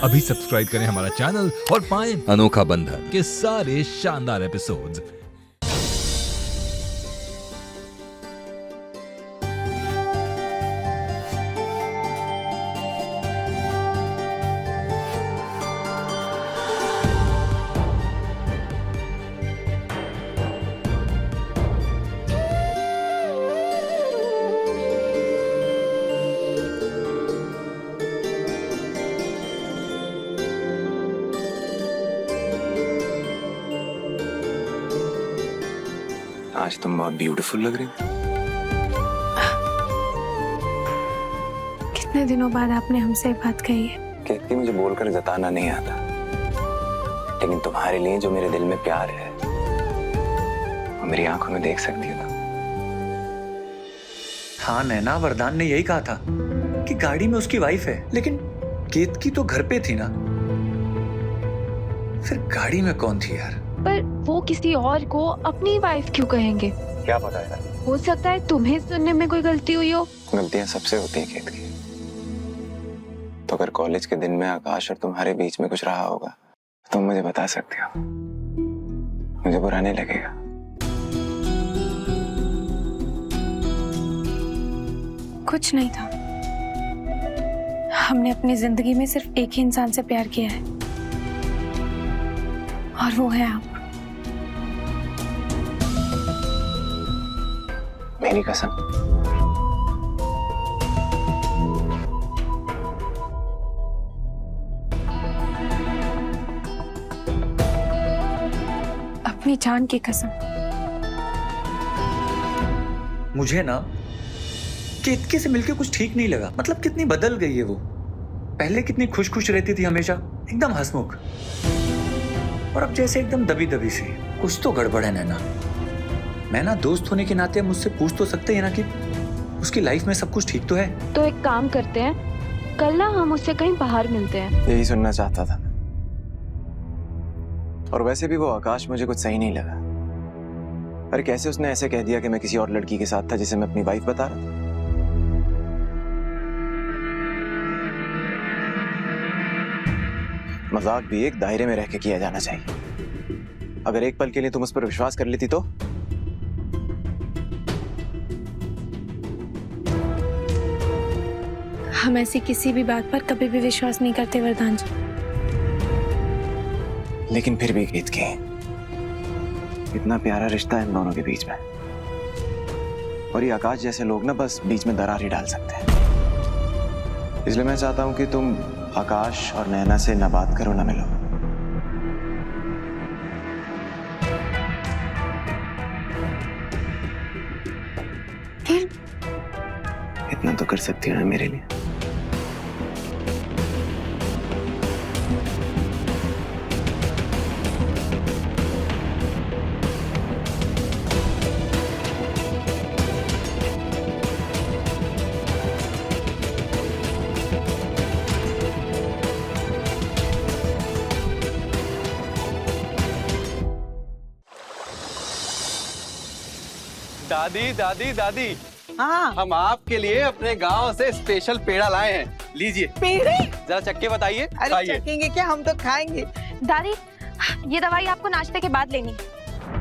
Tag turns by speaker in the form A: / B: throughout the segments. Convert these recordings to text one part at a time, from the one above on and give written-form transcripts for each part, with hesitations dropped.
A: अभी सब्सक्राइब करें हमारा चैनल और पाएं अनोखा बंधन के सारे शानदार एपिसोड्स।
B: आज तुम बहुत ब्यूटीफुल लग रही हो।
C: कितने दिनों बाद आपने हमसे बात कही है।
B: कहती मुझे बोलकर जताना नहीं आता, लेकिन तुम्हारे लिए जो मेरे दिल में प्यार है वो मेरी आंखों में देख सकती हो।
D: हाँ नैना, वरदान ने यही कहा था कि गाड़ी में उसकी वाइफ है, लेकिन केतकी तो घर पे थी ना, फिर गाड़ी में कौन थी यार?
E: पर वो किसी और को अपनी वाइफ क्यों कहेंगे?
B: क्या पता है,
E: हो सकता है तुम्हें सुनने में कोई गलती हुई हो।
B: गलतियां सबसे होती हैं केतकी। तो अगर कॉलेज के दिन में आकाश और तुम्हारे बीच में कुछ रहा होगा तो तुम मुझे बता सकते हो, मुझे बुरा नहीं लगेगा।
C: कुछ नहीं था। हमने अपनी जिंदगी में सिर्फ एक ही इंसान से प्यार किया है और वो है आप।
B: मेरी कसम।
C: अपनी जान की कसम।
D: मुझे ना केतकी से मिलके कुछ ठीक नहीं लगा। मतलब कितनी बदल गई है वो। पहले कितनी खुश खुश रहती थी, हमेशा एकदम हंसमुख, और अब जैसे एकदम दबी दबी सी। कुछ तो गड़बड़ है नैना। मैं ना दोस्त होने के नाते मुझसे पूछ तो सकते हैं ना कि उसकी लाइफ में सब कुछ ठीक तो है।
E: तो एक काम करते हैं, कल ना हम उससे कहीं बाहर मिलते हैं।
B: यही सुनना चाहता था। और वैसे भी वो आकाश मुझे कुछ सही नहीं लगा। अरे कैसे उसने ऐसे कह दिया कि मैं किसी और लड़की के साथ था जिसे मैं अपनी वाइफ बता रहा था। मजाक भी एक दायरे में रह के किया जाना चाहिए। अगर एक पल के लिए तुम उस पर विश्वास कर लेती तो।
C: हम ऐसी किसी भी बात पर कभी भी विश्वास नहीं करते वरदान जी।
B: लेकिन फिर भी केतकी, इतना प्यारा रिश्ता है इन दोनों के बीच में, और ये आकाश जैसे लोग ना बस बीच में दरार ही डाल सकते हैं। इसलिए मैं चाहता हूं कि तुम आकाश और नैना से ना बात करो ना मिलो।
C: फिर
B: इतना तो कर सकती हो ना मेरे लिए।
F: दादी दादी दादी,
G: हाँ,
F: हम आपके लिए अपने गांव से स्पेशल पेड़ा लाए हैं। लीजिए
G: पेड़े।
F: जरा चख के बताइए।
G: अरे
F: खाइए।
G: चखेंगे क्या, हम तो खाएंगे।
E: दादी, ये दवाई आपको नाश्ते के बाद लेनी।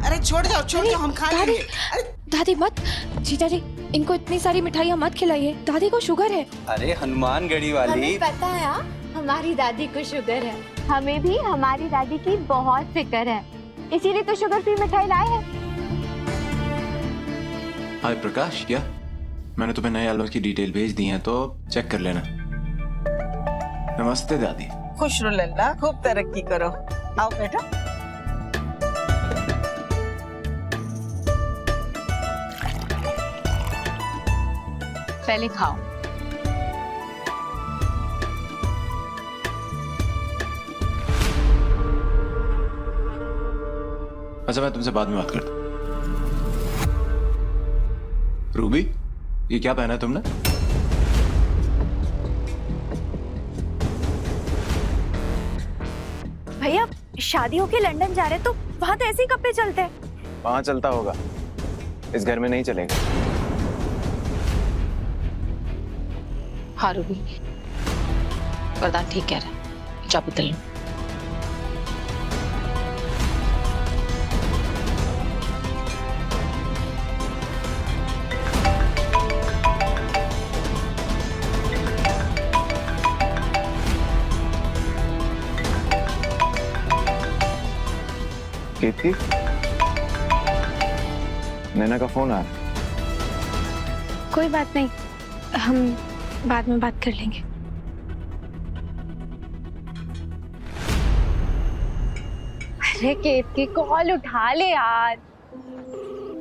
G: अरे छोड़ जाओ हम खा
E: दादी,
G: लेंगे। अरे
E: दादी मत। जीजा जी, इनको इतनी सारी मिठाइयाँ मत खिलाइए, दादी को शुगर है।
F: अरे हनुमानगढ़ी वाली।
H: हमें पता है, हमारी दादी को शुगर है। हमें भी हमारी दादी की बहुत फिक्र है, इसीलिए तो शुगर फ्री मिठाई लाए हैं।
I: हाय प्रकाश, क्या मैंने तुम्हें नए एल्बम की डिटेल भेज दी है, तो चेक कर लेना। नमस्ते दादी।
G: खुश रहो लल्ला, खूब तरक्की करो। आओ बेटा।
H: पहले खाओ।
I: अच्छा मैं तुमसे बाद में बात करता हूँ। रूबी, ये क्या पहना है तुमने?
C: भैया शादी होके लंदन जा रहे तो वहाँ तो ऐसे ही कपड़े चलते हैं।
B: वहां चलता होगा, इस घर में नहीं चलेगा।
H: हाँ रूबी, वरदान ठीक कह रहा है,
J: जा बोतल लो।
B: कीर्ति, नैना का फोन आ रहा है।
C: कोई बात नहीं, हम बाद में बात कर लेंगे।
H: अरे केतकी कॉल उठा ले यार।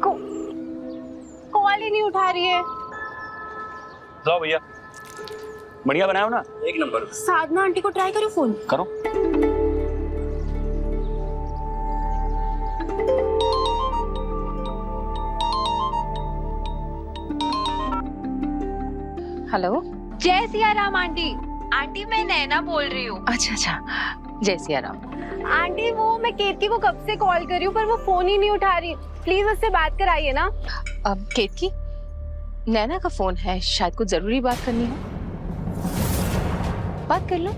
H: कॉल ही नहीं उठा रही है।
K: जाओ भैया, बढ़िया बनाओ ना, एक नंबर।
C: साधना आंटी को ट्राई करो फोन।
K: करो।
J: हेलो,
H: जय सिया राम आंटी। आंटी मैं नैना बोल रही हूँ।
J: अच्छा अच्छा, जय सिया राम।
H: आंटी वो मैं केतकी को कब से कॉल कर रही हूँ पर वो फोन ही नहीं उठा रही। प्लीज उससे बात कराइए ना।
J: अब केतकी, नैना का फोन है, शायद कुछ जरूरी बात करनी है, बात कर लो।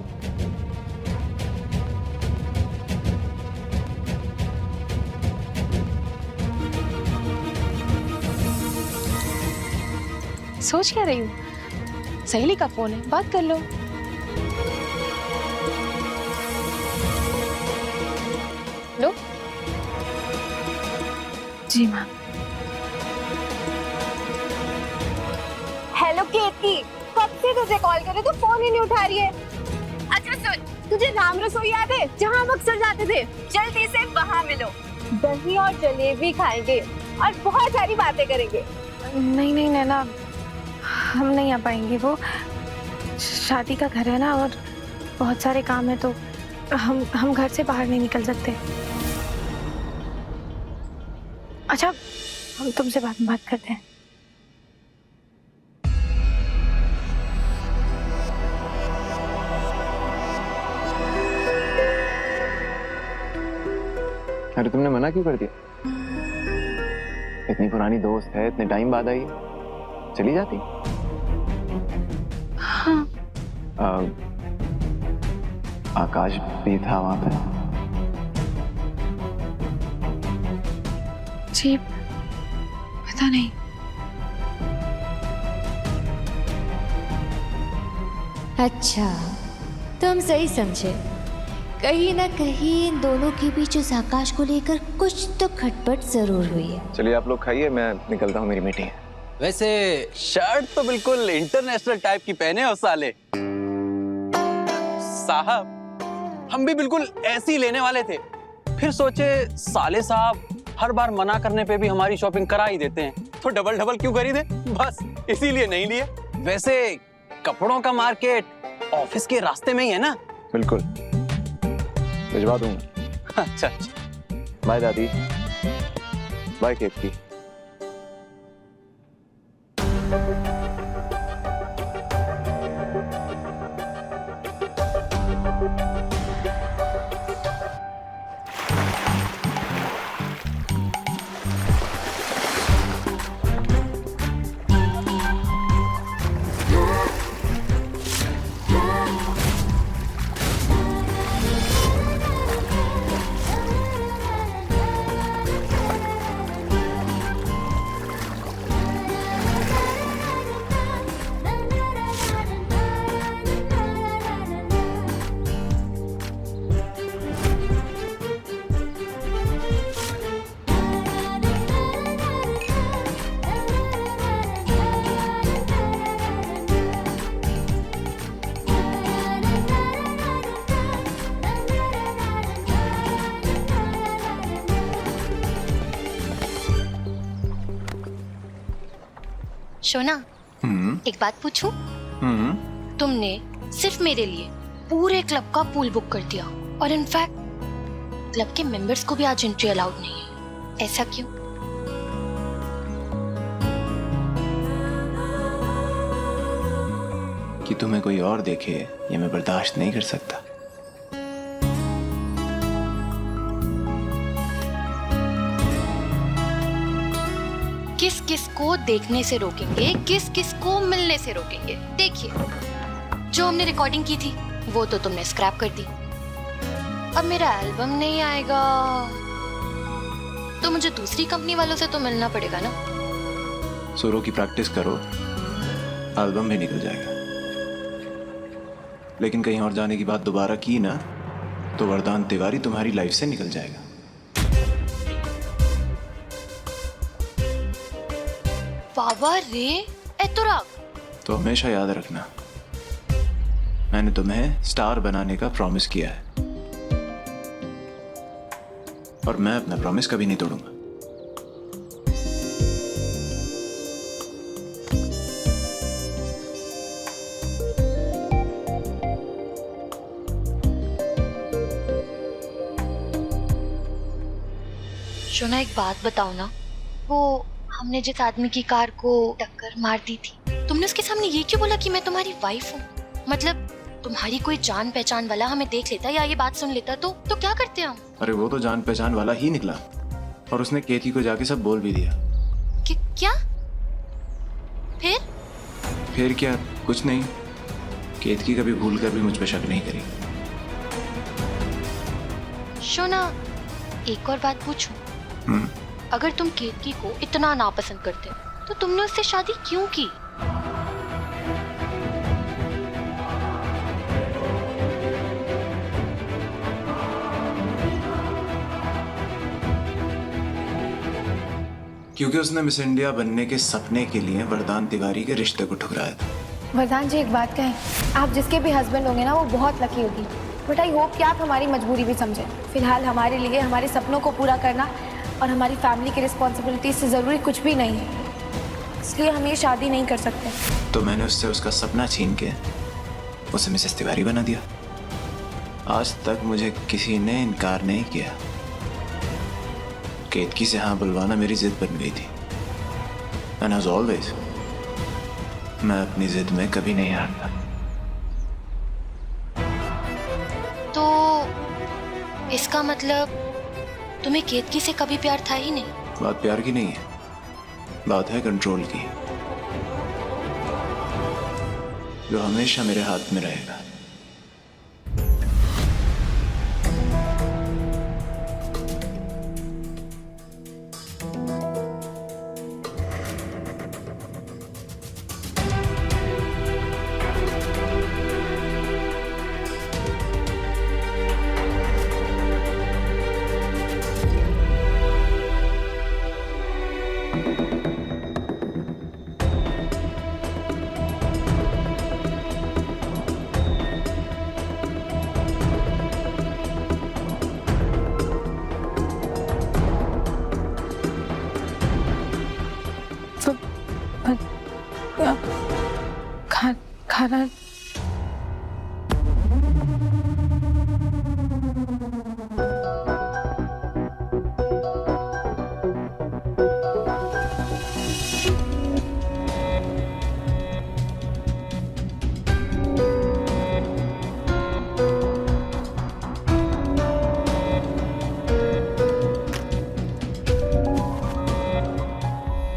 J: सोच क्या रही हूँ, सहेली का फोन है, बात कर लो। लो।
C: जी मैम।
H: हेलो केतकी, कब से तुझे कॉल कर रहे तो फोन ही नहीं उठा रही है। अच्छा सुन, तुझे राम रसोई याद है जहाँ हम अक्सर जाते थे? जल्दी से वहाँ मिलो, दही और जलेबी खाएंगे और बहुत सारी बातें करेंगे।
C: नहीं नहीं नैना, हम नहीं आ पाएंगे। वो शादी का घर है ना और बहुत सारे काम है, तो हम घर से बाहर नहीं निकल सकते। अच्छा, हम तुमसे बाद में बात करते हैं।
B: अरे तुमने मना क्यों कर दिया? इतनी पुरानी दोस्त है, इतने टाइम बाद आई, चली जाती।
C: हाँ।
B: आकाश भी था वहां पे।
C: जी पता नहीं।
L: अच्छा, तुम सही समझे। कहीं ना कहीं इन दोनों के बीच उस आकाश को लेकर कुछ तो खटपट जरूर हुई है।
B: चलिए आप लोग खाइए, मैं निकलता हूँ, मेरी मीटिंग है।
F: वैसे शर्ट तो बिल्कुल इंटरनेशनल टाइप की पहने हो साले। साहब, हम भी बिल्कुल ऐसे ही लेने वाले थे, फिर सोचे साले साहब हर बार मना करने पे भी हमारी शॉपिंग करा ही देते हैं, तो डबल डबल क्यों खरीदे, बस इसीलिए नहीं लिए। वैसे कपड़ों का मार्केट ऑफिस के रास्ते में ही है ना?
B: बिल्कुल, भिजवा दूंगा।
F: अच्छा अच्छा,
B: बाय दादी, बाय केतकी।
L: शोना, एक बात पूछूं? तुमने सिर्फ मेरे लिए पूरे क्लब का पूल बुक कर दिया और इनफैक्ट क्लब के मेंबर्स को भी आज एंट्री अलाउड नहीं है, ऐसा क्यों?
I: कि तुम्हें कोई और देखे ये मैं बर्दाश्त नहीं कर सकता।
L: किस किस को देखने से रोकेंगे, किस किस को मिलने से रोकेंगे? देखिए, जो हमने रिकॉर्डिंग की थी वो तो तुमने स्क्रैप कर दी। अब मेरा एल्बम नहीं आएगा तो मुझे दूसरी कंपनी वालों से तो मिलना पड़ेगा ना।
I: सुरों की प्रैक्टिस करो, एल्बम भी निकल जाएगा। लेकिन कहीं और जाने की बात दोबारा की ना तो वरदान तिवारी तुम्हारी लाइफ से निकल जाएगा।
L: बाबा रे एतुराग,
I: तो हमेशा याद रखना, मैंने तुम्हें स्टार बनाने का प्रॉमिस किया है और मैं अपना प्रॉमिस कभी नहीं तोड़ूंगा।
L: शोना एक बात बताओ ना, वो हमने जिस आदमी की कार को टक्कर मार दी थी, तुमने उसके सामने ये क्यों बोला कि मैं तुम्हारी वाइफ हूँ? मतलब तुम्हारी कोई जान पहचान वाला हमें देख लेता या ये बात सुन लेता तो क्या करते हम?
I: अरे वो तो जान पहचान वाला ही निकला और उसने केतकी को जाके सब बोल भी दिया।
L: क्या?
I: फिर क्या, कुछ नहीं। केतकी कभी भूल कर भी मुझ पर शक नहीं करी।
L: शोना एक और बात पूछूं? अगर तुम केतकी को इतना नापसंद करते तो तुमने उससे शादी क्यों की?
I: क्योंकि उसने मिस इंडिया बनने के सपने के लिए वरदान तिवारी के रिश्ते को ठुकराया था।
C: वरदान जी एक बात कहें, आप जिसके भी हस्बैंड होंगे ना वो बहुत लकी होगी, बट आई होप कि आप हमारी मजबूरी भी समझें। फिलहाल हमारे लिए हमारे सपनों को पूरा करना और हमारी फैमिली की रिस्पॉन्सिबिलिटी से ज़रूरी कुछ भी नहीं है, इसलिए हम ये शादी नहीं कर सकते।
I: तो मैंने उससे उसका सपना छीन के उसे मिसेस तिवारी बना दिया। आज तक मुझे किसी ने इनकार नहीं किया। केतकी से हाँ बुलवाना मेरी जिद बन गई थी। एंड एज ऑलवेज मैं अपनी जिद में कभी नहीं हारता।
L: तो इसका मतलब तुम्हें केतकी से कभी प्यार था ही नहीं?
I: बात प्यार की नहीं है, बात है कंट्रोल की, जो हमेशा मेरे हाथ में रहेगा।
C: खाना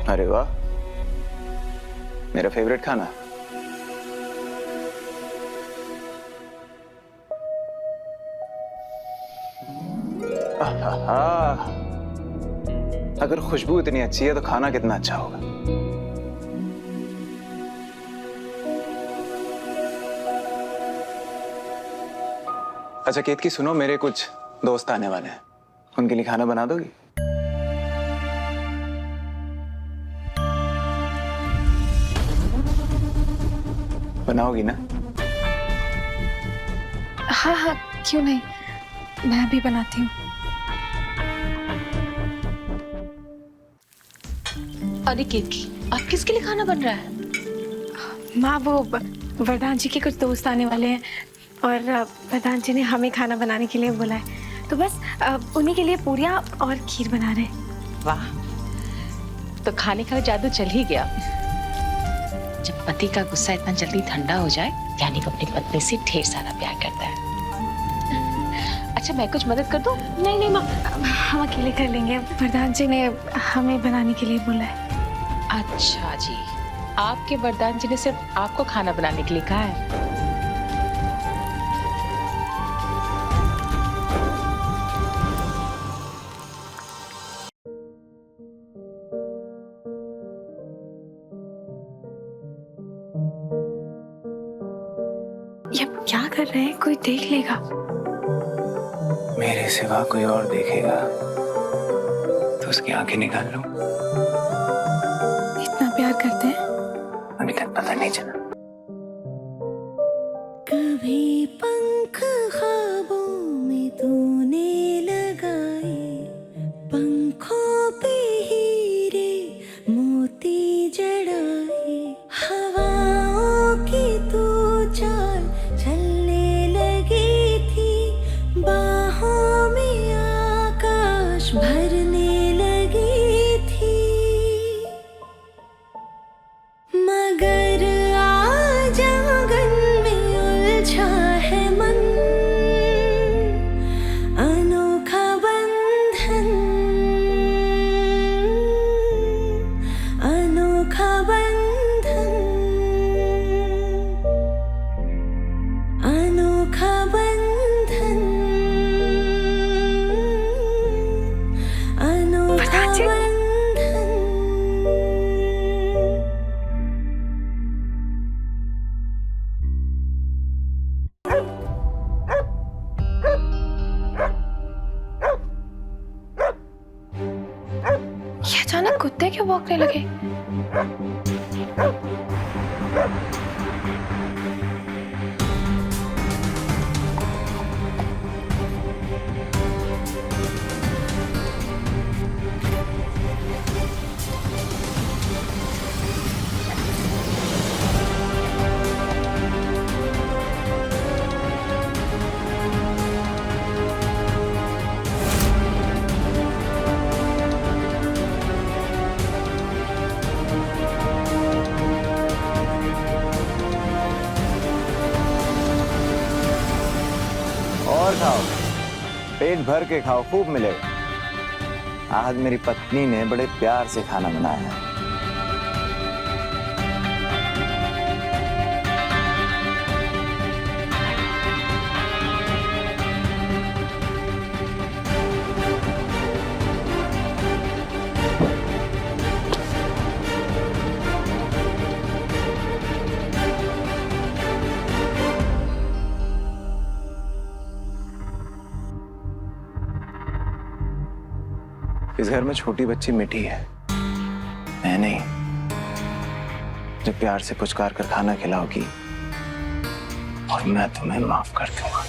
B: अरे वाह, मेरा फेवरेट खाना। अगर खुशबू इतनी अच्छी है तो खाना कितना अच्छा होगा। अच्छा केतकी सुनो, मेरे कुछ दोस्त आने वाले हैं, उनके लिए खाना बना दोगी? बनाओगी ना?
C: हाँ हाँ क्यों नहीं, मैं भी बनाती हूँ।
J: अरे केतकी, आप किसके लिए खाना बन रहा है?
C: माँ वो वरदान जी के कुछ दोस्त आने वाले हैं और वरदान जी ने हमें खाना बनाने के लिए बोला है, तो बस उन्हीं के लिए पूरियाँ और खीर बना रहे हैं।
J: वाह, तो खाने का जादू चल ही गया। जब पति का गुस्सा इतना जल्दी ठंडा हो जाए यानी वो अपनी पत्नी से ढेर सारा प्यार करता है। अच्छा मैं कुछ मदद कर दूं?
C: नहीं नहीं माँ, हम अकेले कर लेंगे, वरदान जी ने हमें बनाने के लिए बोला है।
J: अच्छा जी, आपके वरदान जी ने सिर्फ आपको खाना बनाने के लिए कहा है?
C: क्या कर रहे हैं? कोई देख लेगा।
B: मेरे सिवा कोई और देखेगा तो उसकी आंखें निकाल लूं।
C: इतना प्यार करते हैं?
B: अभी तक पता नहीं चला।
H: कभी पंख ख्वाबों में तूने लगाए, पंखों पे हीरे मोती जड़ाए, हवाओं की तू चाल चलने लगी थी, बाहों में आकाश भरने लगी थी, मगर आज आंगन में उलझा है मन, अनोखा बंधन, अनोखा बंधन, अनोखा बंधन, अनोखा बंधन।
C: ये अचानक कुत्ते क्यों भौंकने लगे?
B: और खाओ, पेट भर के खाओ, खूब मिलेगा। आज मेरी पत्नी ने बड़े प्यार से खाना बनाया है। इस घर में छोटी बच्ची मिठी है, मैं नहीं। जब प्यार से पुचकार कर खाना खिलाओगी और मैं तुम्हें माफ कर दूंगा।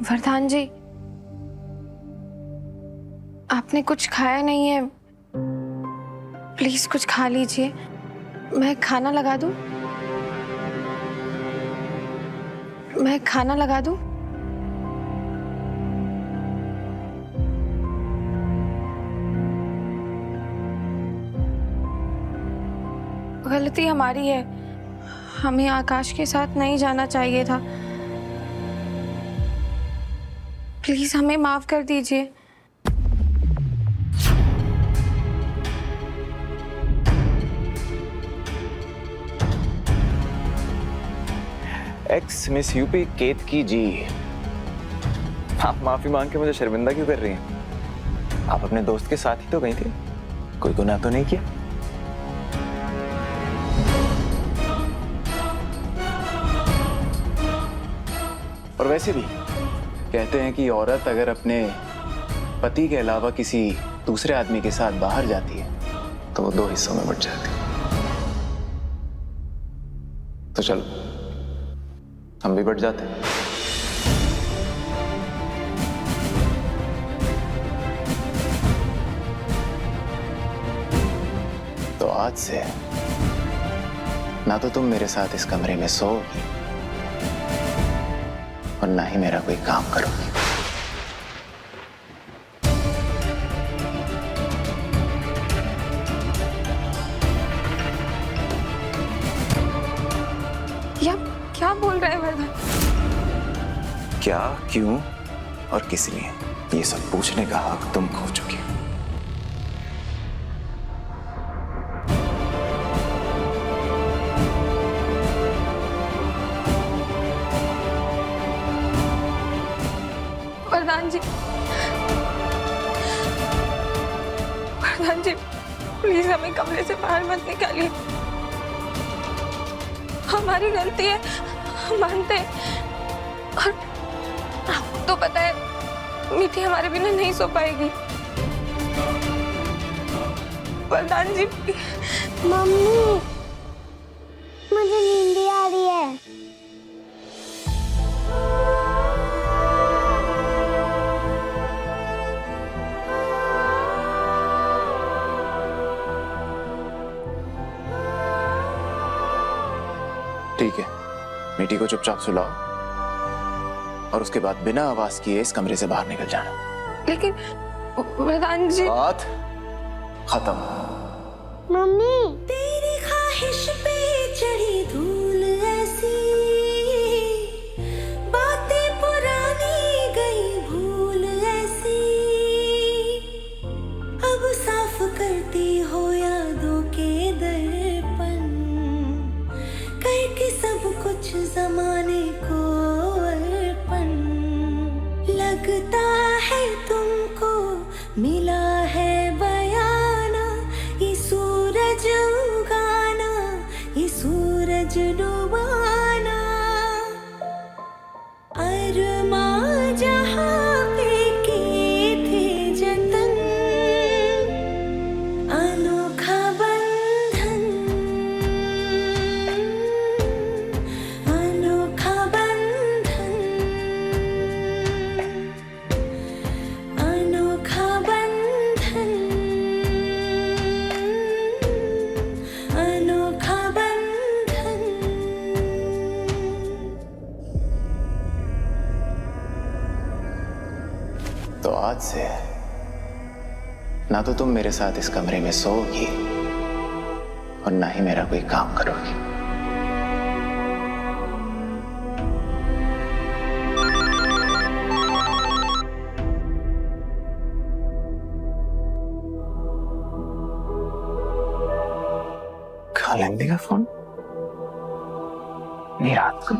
C: वरदान जी, आपने कुछ खाया नहीं है, प्लीज कुछ खा लीजिए। मैं खाना लगा दूं? मैं खाना लगा दूं? गलती हमारी है, हमें आकाश के साथ नहीं जाना चाहिए था। प्लीज हमें माफ कर दीजिए।
B: एक्स मिस यूपी केतकी जी, आप माफी मांग के मुझे शर्मिंदा क्यों कर रही हैं? आप अपने दोस्त के साथ ही तो गई थी, कोई गुनाह तो नहीं किया। और वैसे भी कहते हैं कि औरत अगर अपने पति के अलावा किसी दूसरे आदमी के साथ बाहर जाती है तो वो 2 हिस्सों में बट जाती है। तो चलो हम भी बट जाते हैं। तो आज से ना तो तुम मेरे साथ इस कमरे में सोओगी और ना ही मेरा कोई काम करोगी।
C: क्या बोल रहे हैं वरदान?
B: क्या, क्यों और किस लिए, ये सब पूछने का हक तुम खो चुकी हो।
E: जी, प्रधान जी प्लीज हमें कमरे से बाहर मत निकालिए। हमारी गलती है, हम मानते हैं। और आपको तो पता है मीठी हमारे बिना नहीं सो पाएगी। प्रधान जी
H: मम्मी मुझे नींद आ रही है।
B: ठीक है, मीठी को चुपचाप सुलाओ और उसके बाद बिना आवाज किए इस कमरे से बाहर निकल जाना।
E: लेकिन प्रधान जी।
B: बात खत्म।
H: मम्मी
M: तेरी ख्वाहिश पे चढ़ी धूल ऐसी, बातें पुरानी गई भूल ऐसी, अब साफ करती हो यादों के दर्पण, करके सब कुछ जमाने को अर्पण। लगता है तुमको मिला है बयाना, ये सूरज उगाना, ये सूरज डुबाना, अरमां जहां पे किए थे जतन, अनोखा बंधन, अनोखा बंधन, अनोखा बंधन, अनोखा बंधन।
B: तो आज से ना तो तुम मेरे साथ इस कमरे में सोओगी और ना ही मेरा कोई काम करोगी। कहाँ लेने का फोन? नहीं, रात को।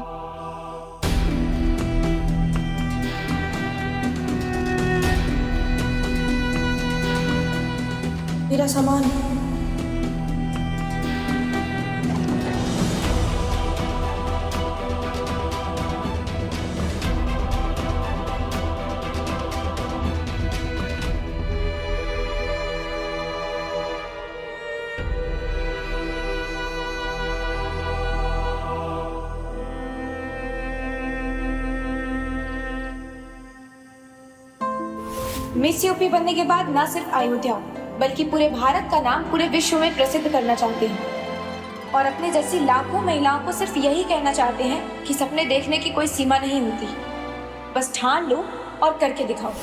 E: मेरा सामान। मिस यूपी बनने के बाद न सिर्फ अयोध्या बल्कि पूरे भारत का नाम पूरे विश्व में प्रसिद्ध करना चाहते हैं और अपने जैसी लाखों महिलाओं को सिर्फ यही कहना चाहते हैं कि सपने देखने की कोई सीमा नहीं होती, बस ठान लो और करके दिखाओ।